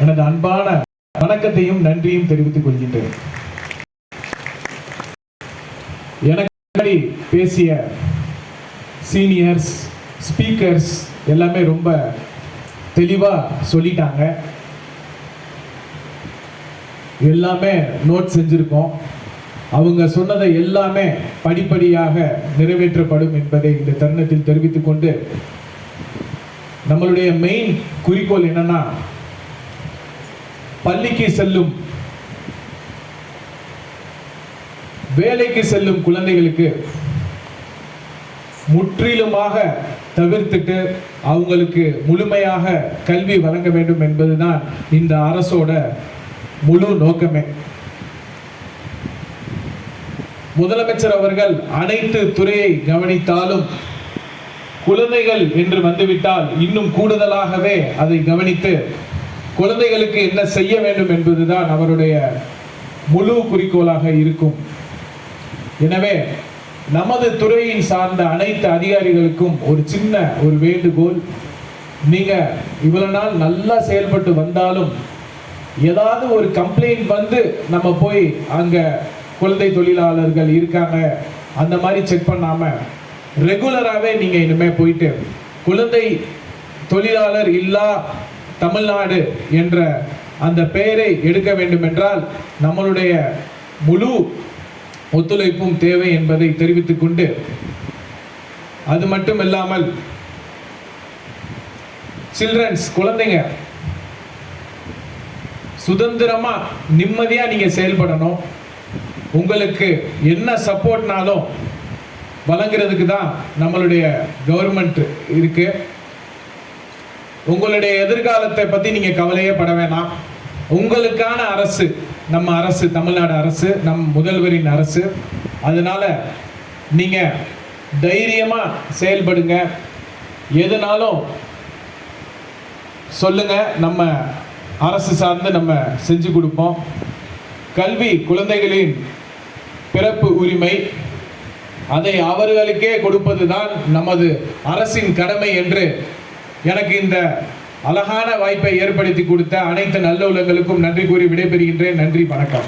எனது அன்பான வணக்கத்தையும் நன்றியும் தெரிவித்துக் கொள்கின்றேன். எனக்கு பேசிய சீனியர்ஸ் ஸ்பீக்கர்ஸ் எல்லாமே ரொம்ப தெளிவாக சொல்லிட்டாங்க. எல்லாமே நோட் செஞ்சிருக்கோம். அவங்க சொன்னதை எல்லாமே படிப்படியாக நிறைவேற்றப்படும் என்பதை இந்த தருணத்தில் தெரிவித்துக் கொண்டு, நம்மளுடைய மெயின் குறிக்கோள் என்னன்னா, பள்ளிக்கு செல்லும் வேலைக்கு செல்லும் குழந்தைகளுக்கு முற்றிலுமாக தவிர்த்துட்டு அவங்களுக்கு முழுமையாக கல்வி வழங்க வேண்டும் என்பதுதான் இந்த அரசோட முழு நோக்கமே. முதலமைச்சர் அவர்கள் அனைத்து துறையை கவனித்தாலும் குழந்தைகள் என்று வந்துவிட்டால் இன்னும் கூடுதலாகவே அதை கவனித்து குழந்தைகளுக்கு என்ன செய்ய வேண்டும் என்பதுதான் அவருடைய முழு குறிக்கோளாக இருக்கும். எனவே நமது துறையை சார்ந்த அனைத்து அதிகாரிகளுக்கும் ஒரு சின்ன ஒரு வேண்டுகோள். நீங்க இவ்வளவு நாள் நல்லா செயல்பட்டு வந்தாலும் ஏதாவது ஒரு கம்ப்ளைண்ட் வந்து நம்ம போய் அங்க குழந்தை தொழிலாளர்கள் இருக்காங்க அந்த மாதிரி செக் பண்ணாம ரெகுலராகவே நீங்க இனிமே போயிட்டு குழந்தை தொழிலாளர் இல்லா தமிழ்நாடு என்ற அந்த பெயரை எடுக்க வேண்டும் என்றால் நம்மளுடைய முழு ஒத்துழைப்பும் தேவை என்பதை தெரிவித்துக் கொண்டு, அது மட்டும் இல்லாமல் சில்ட்ரன்ஸ் குழந்தைங்க சுதந்திரமா நிம்மதியா நீங்க செயல்படணும். உங்களுக்கு என்ன சப்போர்ட்னாலும் வழங்குறதுக்கு தான் நம்மளுடைய கவர்மெண்ட் இருக்கு. உங்களுடைய எதிர்காலத்தை பத்தி நீங்க கவலையே பட வேணாம். உங்களுக்கான அரசு நம்ம அரசு, தமிழ்நாடு அரசு, நம் முதல்வரின் அரசு. அதனால நீங்க தைரியமா செயல்படுங்க. எதுனாலும் சொல்லுங்க, நம்ம அரசு சார்ந்து நம்ம செஞ்சு கொடுப்போம். கல்வி குழந்தைகளின் பிறப்பு உரிமை, அதை அவர்களுக்கே கொடுப்பதுதான் நமது அரசின் கடமை என்று எனக்கு இந்த அழகான வாய்ப்பை ஏற்படுத்தி கொடுத்த அனைத்து நல்ல உள்ளங்களுக்கும் நன்றி கூறி விடைபெறுகின்றேன். நன்றி, வணக்கம்.